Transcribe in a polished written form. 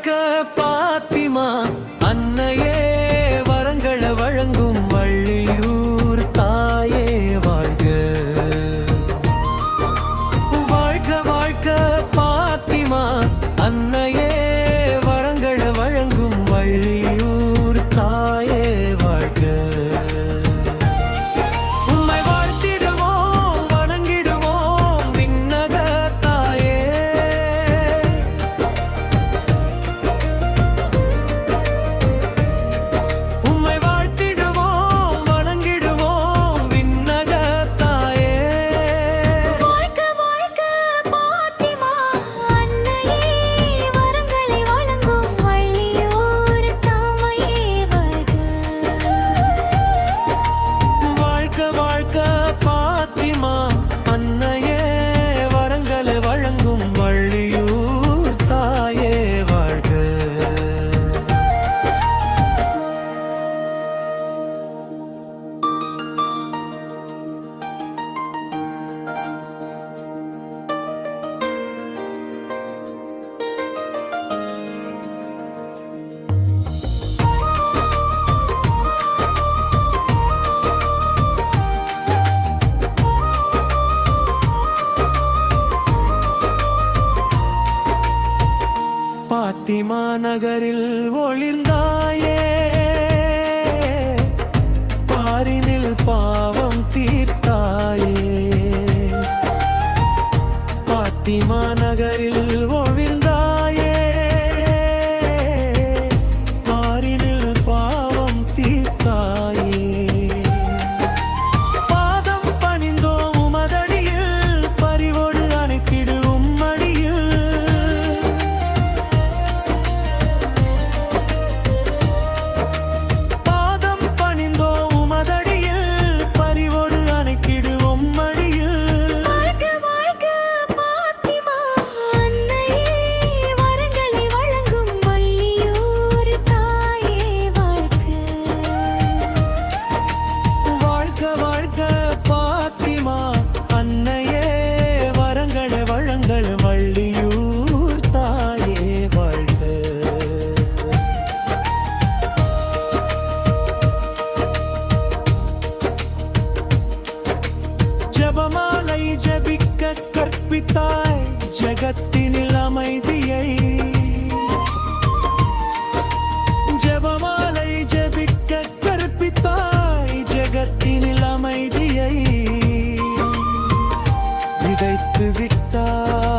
வாழ்க பாத்திமா அன்னையே வரங்களை வழங்கும் வள்ளியூர் தாயே வாழ்க. வாழ்க வாழ்க பாத்திமா அன்னையே வரங்களை வழங்கும் வள்ளியூர் தாயே வாழ்க. உம்மை வாழ்த்திடுவோம் வணங்கிடுவோம் விண்ணக தாயே. உம்மை வாழ்த்திடுவோம் வணங்கிடுவோம் விண்ணக தாயே. வாழ்க வாழ்க பாத்திமா அன்னையே வரங்களை வழங்கும் வள்ளியூர் தாயே வாழ்க. வாழ்க வாழ்க பாத்திமா அன்னையே வரங்களை வழங்கும் வள்ளியூர் தாயே வாழ்க. பாத்திமா நகரில் ஒளிர்ந்தாயே பாரினில் பாவம் தீர்த்தாயே. பாத்திமா நகரில் ஒளிர்ந்தாயே பாரினில் பாவம் தீர்த்தாயே. பாதம் பணிந்தோம் உமதடியில் பரிவோடு அணைத்திடு உம்மடியில். பாதம் பணிந்தோம் உமதடியில் பரிவோடு அணைத்திடு உம்மடியில். வாழ்க வாழ்க பாத்திமா அன்னையே வரங்களை வழங்கும் வள்ளியூர் தாயே வாழ்க. வாழ்க வாழ்க பாத்திமா அன்னையே வரங்களை வழங்கள் வள்ளியூர் தாயே வாழ்க. ஜபமாலை ஜபிக்க கற்பித்தாய் ஜகத்தினில் அமைதியை. ஜபமாலை ஜபிக்க கற்பித்தாய் ஜகத்தினில் அமைதியை விதைத்து விட்டாய்